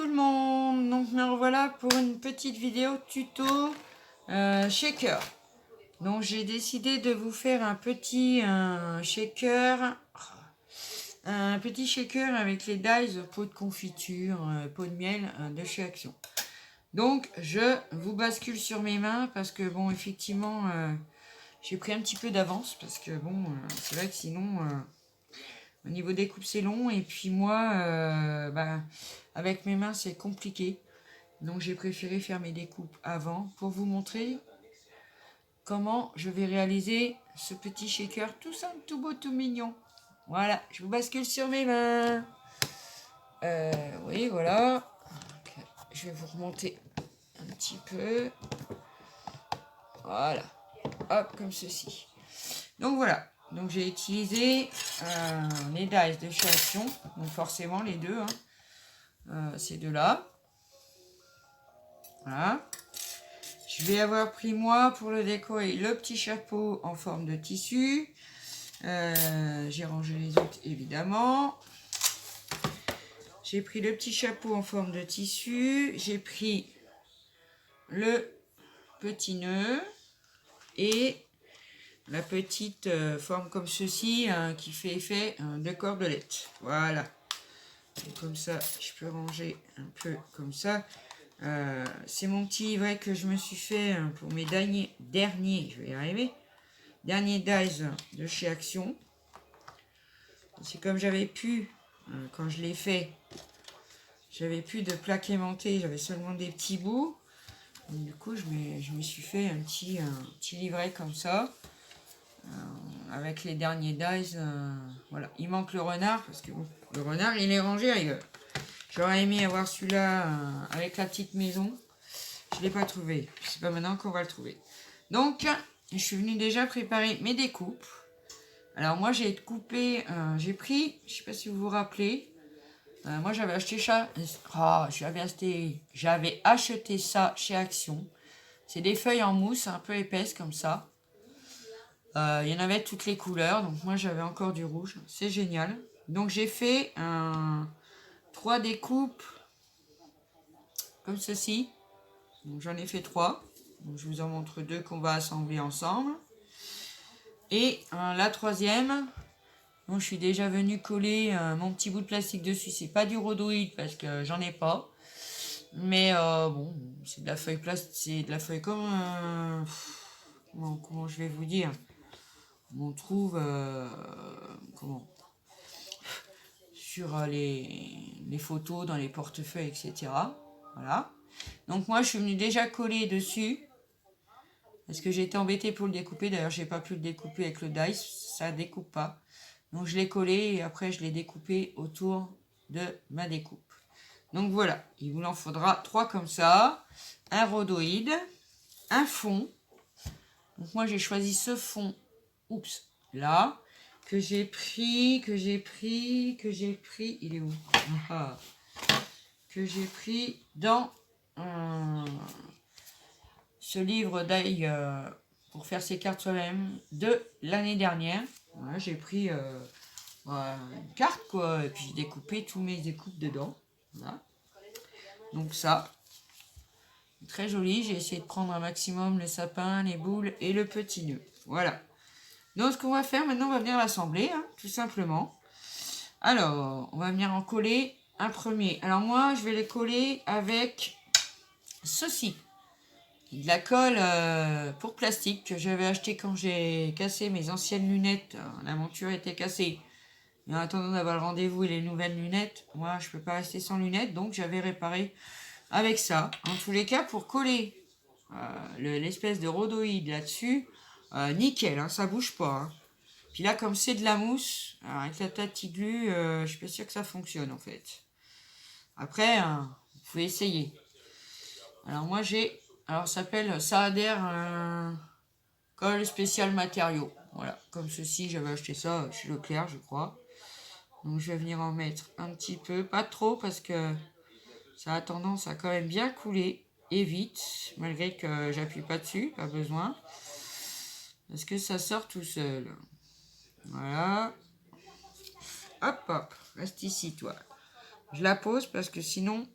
tout le monde, donc me revoilà pour une petite vidéo tuto shaker. Donc j'ai décidé de vous faire un petit shaker avec les dies pot de confiture, pot de miel de chez Action. Donc je vous bascule sur mes mains parce que bon effectivement j'ai pris un petit peu d'avance parce que bon c'est vrai que sinon au niveau des coupes c'est long et puis moi avec mes mains c'est compliqué. Donc j'ai préféré faire mes découpes avant pour vous montrer comment je vais réaliser ce petit shaker tout simple, tout beau, tout mignon. Voilà, je vous bascule sur mes mains. Oui, voilà. Donc, je vais vous remonter un petit peu. Voilà. Hop, comme ceci. Donc voilà. Donc j'ai utilisé les dies de chez Action. Donc forcément les deux. Ces deux-là. Voilà. Je vais avoir pris moi pour le décorer le petit chapeau en forme de tissu. J'ai rangé les autres évidemment. J'ai pris le petit chapeau en forme de tissu. J'ai pris le petit nœud et la petite forme comme ceci qui fait effet de cordelette. Voilà. Et comme ça, je peux ranger un peu comme ça. C'est mon petit livret que je me suis fait pour mes derniers, je vais y arriver, derniers dies de chez Action. C'est comme j'avais pu, quand je l'ai fait, j'avais plus de plaques aimantées, j'avais seulement des petits bouts. Donc, du coup, je me suis fait un petit livret comme ça, avec les derniers dies. Voilà, il manque le renard, parce que bon, le renard, il est rangé ailleurs. J'aurais aimé avoir celui-là avec la petite maison. Je ne l'ai pas trouvé. C'est pas maintenant qu'on va le trouver. Donc, je suis venue déjà préparer mes découpes. Alors moi, j'ai coupé, j'ai pris, je ne sais pas si vous vous rappelez, moi j'avais acheté ça, j'avais acheté ça chez Action. C'est des feuilles en mousse un peu épaisses comme ça. Il y en avait toutes les couleurs, donc moi j'avais encore du rouge. C'est génial. Donc j'ai fait 3 découpes comme ceci. J'en ai fait 3. Donc, je vous en montre 2 qu'on va assembler ensemble. Et la troisième, donc je suis déjà venue coller mon petit bout de plastique dessus. C'est pas du rhodoïde parce que j'en ai pas. Mais bon, c'est de la feuille plastique, c'est de la feuille comme comment je vais vous dire. On trouve sur les photos dans les portefeuilles, etc. Voilà. Donc moi je suis venue déjà coller dessus. Parce que j'ai été embêtée pour le découper. D'ailleurs, j'ai pas pu le découper avec le dice. Ça découpe pas. Donc, je l'ai collé et après, je l'ai découpé autour de ma découpe. Donc, voilà. Il vous en faudra 3 comme ça. Un rhodoïde. Un fond. Donc, moi, j'ai choisi ce fond. Oups. Là. Que j'ai pris. Il est où? Que j'ai pris dans... ce livre d'ail pour faire ses cartes soi-même de l'année dernière. Voilà, j'ai pris une carte quoi, et puis j'ai découpé tous mes découpes dedans. Voilà. Donc ça, très joli. J'ai essayé de prendre un maximum le sapin, les boules et le petit nœud. Voilà. Donc ce qu'on va faire maintenant, on va venir l'assembler, tout simplement. Alors, on va venir en coller un premier. Alors moi, je vais les coller avec ceci. De la colle pour plastique que j'avais acheté quand j'ai cassé mes anciennes lunettes. La monture était cassée. Mais en attendant d'avoir le rendez-vous et les nouvelles lunettes, moi je peux pas rester sans lunettes, donc j'avais réparé avec ça. En tous les cas, pour coller l'espèce de rhodoïde là-dessus, nickel, ça bouge pas. Puis là, comme c'est de la mousse, avec la tati glue, je suis pas sûre que ça fonctionne en fait. Après, vous pouvez essayer. Alors moi j'ai... Alors, ça s'appelle Saader colle spécial matériaux. Voilà, comme ceci, j'avais acheté ça chez Leclerc, je crois. Donc, je vais venir en mettre un petit peu, pas trop, parce que ça a tendance à quand même bien couler et vite, malgré que j'appuie pas dessus, pas besoin. Parce que ça sort tout seul. Voilà. Hop, hop, reste ici, toi. Je la pose parce que sinon,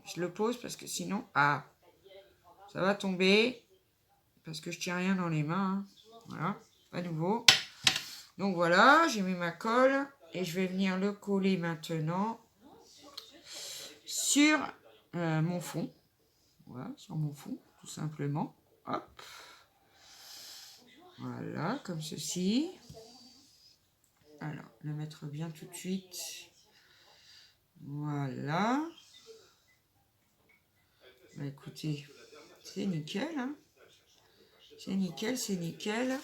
je le pose parce que sinon, ah, ça va tomber parce que je tiens rien dans les mains. Hein. Voilà, à nouveau. Donc voilà, j'ai mis ma colle et je vais venir le coller maintenant sur mon fond. Voilà, sur mon fond, tout simplement. Hop. Voilà, comme ceci. Alors, le mettre bien tout de suite. Voilà. Bah, écoutez, c'est nickel. Hein. C'est nickel, c'est nickel.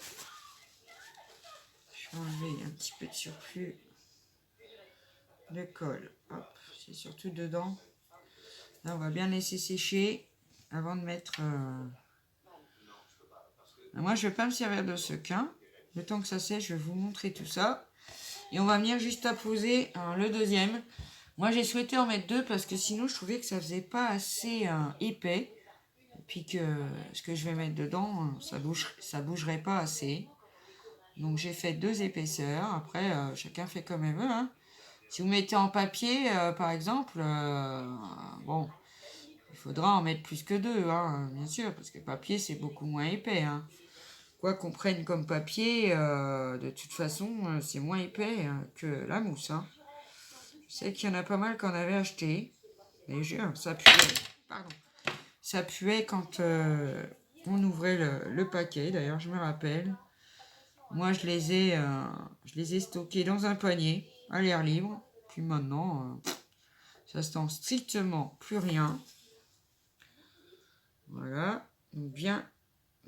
Je vais enlever un petit peu de surplus de colle. Hop, c'est surtout dedans. Là, on va bien laisser sécher avant de mettre... Moi, je ne vais pas me servir de sequin. Le temps que ça sèche, je vais vous montrer tout ça. Et on va venir juste apposer le deuxième. Moi, j'ai souhaité en mettre 2 parce que sinon, je trouvais que ça faisait pas assez épais. Et puis que ce que je vais mettre dedans, ça bougerait pas assez. Donc, j'ai fait 2 épaisseurs. Après, chacun fait comme il veut. Hein. Si vous mettez en papier, par exemple, bon, il faudra en mettre plus que 2, hein, bien sûr, parce que papier, c'est beaucoup moins épais. Hein. Quoi qu'on prenne comme papier, de toute façon, c'est moins épais que la mousse. Hein. Je sais qu'il y en a pas mal qu'on avait acheté. Et jure, ça puait. Pardon. Ça puait quand on ouvrait le paquet. D'ailleurs, je me rappelle. Moi, je les ai stockés dans un panier à l'air libre. Puis maintenant, ça sent strictement plus rien. Voilà. Donc, bien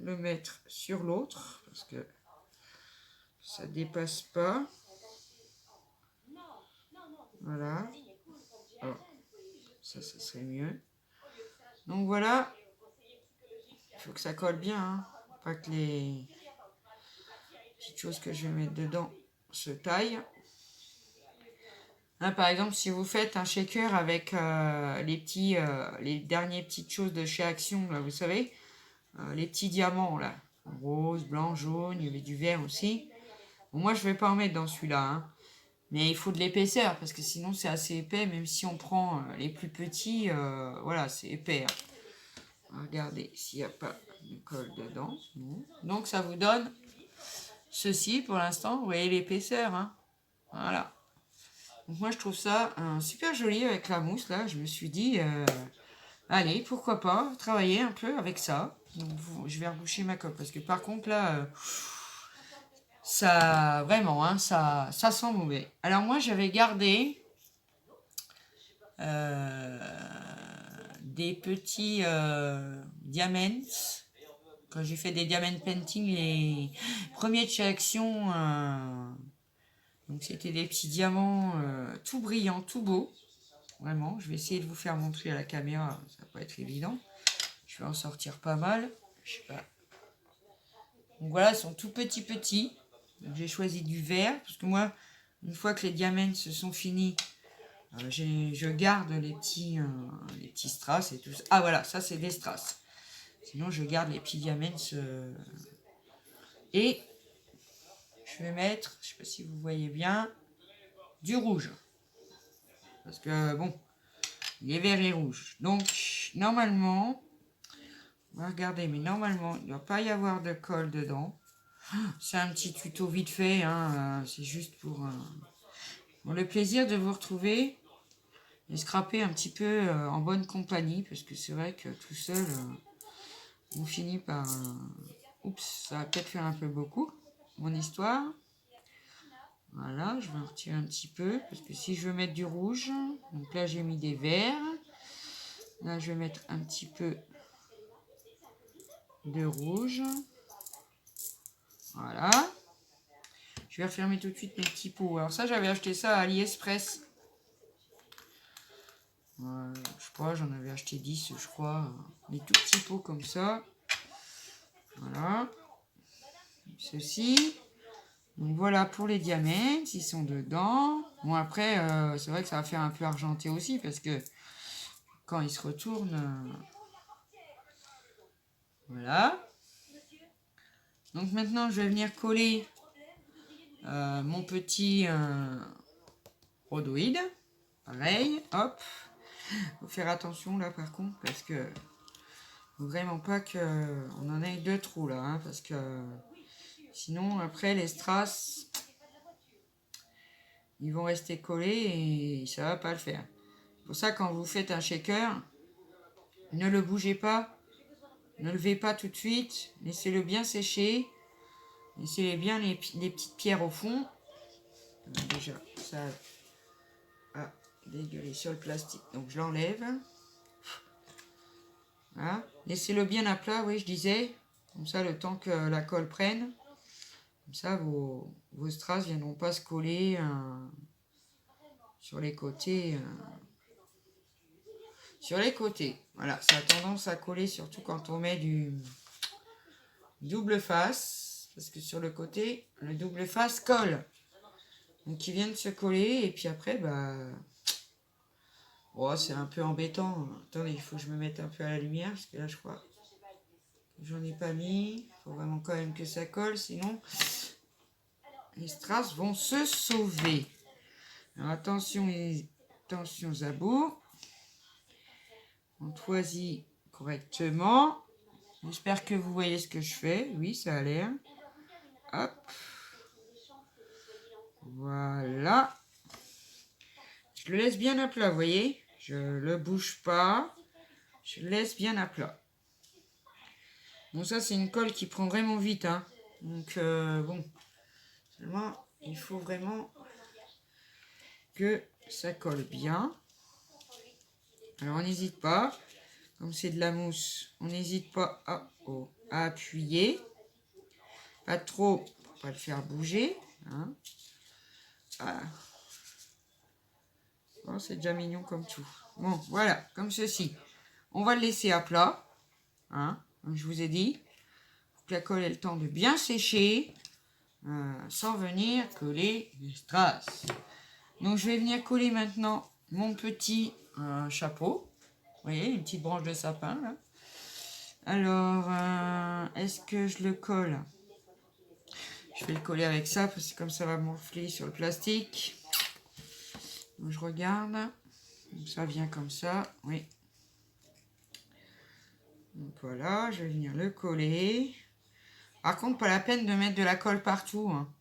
le mettre sur l'autre parce que ça dépasse pas. Voilà. Oh, ça serait mieux. Donc voilà. Il faut que ça colle bien. Hein. Pas que les petites choses que je vais mettre dedans se taillent. Là, par exemple, si vous faites un shaker avec les dernières petites choses de chez Action, là, vous savez, les petits diamants, là, rose, blanc, jaune, il y avait du vert aussi. Bon, moi, je ne vais pas en mettre dans celui-là, hein. Mais il faut de l'épaisseur, parce que sinon, c'est assez épais, même si on prend les plus petits, voilà, c'est épais. Hein. Regardez s'il n'y a pas de colle dedans. Non. Donc, ça vous donne ceci, pour l'instant, vous voyez l'épaisseur, hein. Voilà. Donc moi, je trouve ça super joli avec la mousse, là. Je me suis dit, allez, pourquoi pas travailler un peu avec ça. Donc, je vais reboucher ma colle, parce que par contre, là, ça, vraiment, hein, ça sent mauvais. Alors moi, j'avais gardé des petits diamants. Quand j'ai fait des diamond painting, les premiers de chez Action... donc c'était des petits diamants tout brillants, tout beaux. Vraiment, je vais essayer de vous faire montrer à la caméra. Ça va pas être évident. Je vais en sortir pas mal. Je sais pas. Donc voilà, ils sont tout petits. J'ai choisi du vert. Parce que moi, une fois que les diamants se sont finis, je garde les petits strass et tout ça. Ah voilà, ça c'est des strass. Sinon, je garde les petits diamants. Et je vais mettre, je sais pas si vous voyez bien, du rouge. Parce que, bon, il est vert et rouge. Donc, normalement, on va regarder, mais normalement, il ne doit pas y avoir de colle dedans. C'est un petit tuto vite fait, hein, c'est juste pour le plaisir de vous retrouver et scraper un petit peu en bonne compagnie, parce que c'est vrai que tout seul, on finit par... oups, ça va peut-être faire un peu beaucoup, mon histoire. Voilà, je vais en retirer un petit peu, parce que si je veux mettre du rouge, donc là j'ai mis des verts, là je vais mettre un petit peu de rouge, voilà. Je vais refermer tout de suite mes petits pots. Alors ça, j'avais acheté ça à AliExpress. Je sais pas, j'en avais acheté 10, je crois. Des tout petits pots comme ça. Voilà. Ceci. Donc voilà pour les diamants, ils sont dedans. Bon après, c'est vrai que ça va faire un peu argenté aussi, parce que quand ils se retournent... voilà. Donc maintenant, je vais venir coller mon petit rhodoïde. Pareil, hop. Faut faire attention là par contre, parce que faut vraiment pas qu'on en ait de trop là, hein, parce que sinon après les strass, ils vont rester collés et ça va pas le faire. C'est pour ça quand vous faites un shaker, ne le bougez pas, ne le levez pas tout de suite, laissez-le bien sécher, laissez bien les petites pierres au fond. Déjà, ça a dégueulé sur le plastique, donc je l'enlève. Voilà. Laissez-le bien à plat, oui, je disais, comme ça le temps que la colle prenne. Comme ça, vos strass ne viendront pas se coller sur les côtés. Sur les côtés. Voilà, ça a tendance à coller, surtout quand on met du double face. Parce que sur le côté, le double face colle. Donc ils viennent se coller. Et puis après, bah... Oh, c'est un peu embêtant. Attendez, il faut que je me mette un peu à la lumière. Parce que là, je crois que j'en ai pas mis. Il faut vraiment quand même que ça colle. Sinon, les strass vont se sauver. Alors attention, attention Zabou. On choisit correctement. J'espère que vous voyez ce que je fais. Oui, ça a l'air. Hop. Voilà. Je le laisse bien à plat, vous voyez. Je le bouge pas. Je le laisse bien à plat. Bon, ça, c'est une colle qui prend vraiment vite, hein. Donc, bon. Seulement, il faut vraiment que ça colle bien. Alors, on n'hésite pas. Comme c'est de la mousse, on n'hésite pas à appuyer. Pas trop, pour pas le faire bouger. Hein. Voilà. Oh, c'est déjà mignon comme tout. Bon, voilà, comme ceci. On va le laisser à plat. Hein, comme je vous ai dit. Pour que la colle ait le temps de bien sécher. Sans venir coller les strass. Donc, je vais venir coller maintenant mon petit chapeau. Vous voyez, une petite branche de sapin, là. Alors, est-ce que je le colle? Je vais le coller avec ça, parce que comme ça va morfler sur le plastique. Donc, je regarde. Ça vient comme ça, oui. Donc voilà, je vais venir le coller. Par contre, pas la peine de mettre de la colle partout. Hein.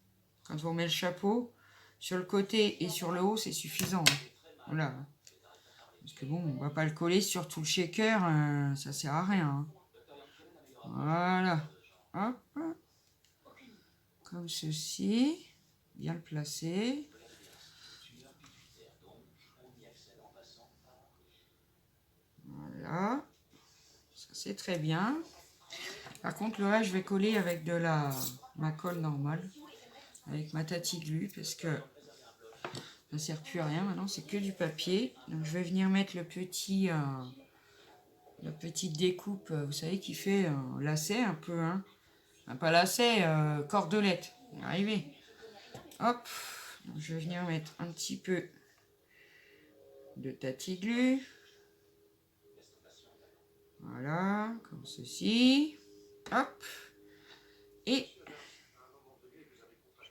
Quand on met le chapeau, sur le côté et sur le haut, c'est suffisant. Hein. Voilà. Parce que bon, on va pas le coller sur tout le shaker, ça sert à rien. Hein. Voilà. Hop. Comme ceci. Bien le placer. Voilà. Ça c'est très bien. Par contre, le reste, je vais coller avec ma colle normale. Avec ma tati glue, parce que ça ne sert plus à rien maintenant, c'est que du papier. Donc je vais venir mettre la petite découpe, vous savez, qui fait lacet un peu, hein. Pas lacet, cordelette. On va y arriver. Hop, donc, je vais venir mettre un petit peu de tati glue. Voilà, comme ceci. Hop. Et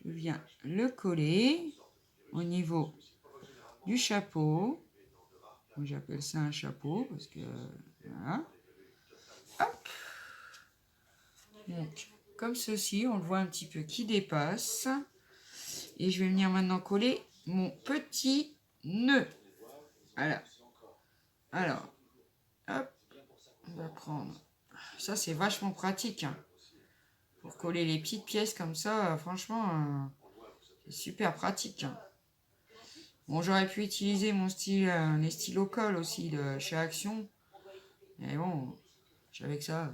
je viens le coller au niveau du chapeau. J'appelle ça un chapeau parce que voilà. Hop. Donc, comme ceci, on le voit un petit peu qui dépasse. Et je vais venir maintenant coller mon petit nœud. Voilà. Alors, hop, on va prendre. Ça, c'est vachement pratique. Hein. Pour coller les petites pièces comme ça, franchement, c'est super pratique. Hein. Bon, j'aurais pu utiliser mon style, les stylos colle aussi de chez Action. Mais bon, j'avais que ça.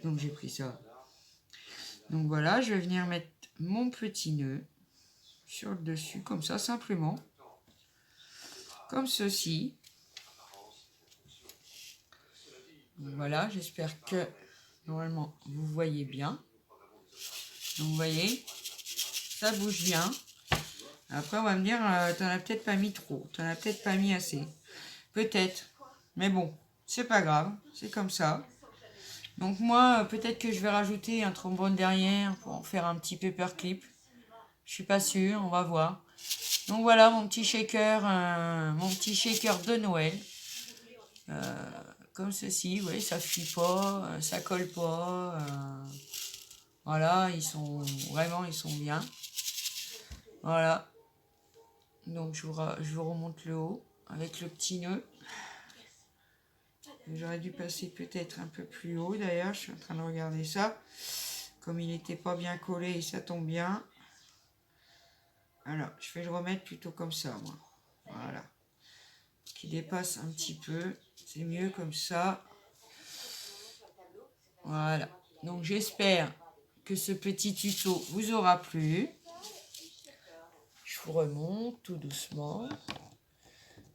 Donc j'ai pris ça. Donc voilà, je vais venir mettre mon petit nœud sur le dessus, comme ça, simplement. Comme ceci. Donc voilà, j'espère que normalement vous voyez bien. Donc vous voyez, ça bouge bien. Après on va me dire, t'en as peut-être pas mis trop, t'en as peut-être pas mis assez. Peut-être, mais bon, c'est pas grave, c'est comme ça. Donc moi, peut-être que je vais rajouter un trombone derrière pour en faire un petit paperclip. Je suis pas sûre, on va voir. Donc voilà mon petit shaker de Noël. comme ceci, vous voyez, ça fuit pas, ça colle pas. Voilà, ils sont bien. Voilà. Donc je vous remonte le haut avec le petit nœud. J'aurais dû passer peut-être un peu plus haut d'ailleurs, je suis en train de regarder ça. Comme il n'était pas bien collé, ça tombe bien. Alors, je vais le remettre plutôt comme ça, moi. Voilà. Qui dépasse un petit peu. C'est mieux comme ça. Voilà. Donc, j'espère que ce petit tuto vous aura plu. Je vous remonte tout doucement.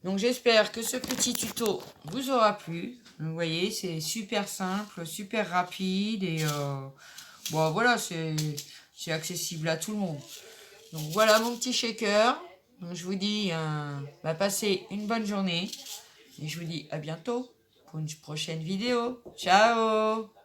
Donc, j'espère que ce petit tuto vous aura plu. Vous voyez, c'est super simple, super rapide. Et bon, voilà, c'est accessible à tout le monde. Donc, voilà mon petit shaker. Donc, je vous dis, passez une bonne journée. Et je vous dis à bientôt pour une prochaine vidéo. Ciao!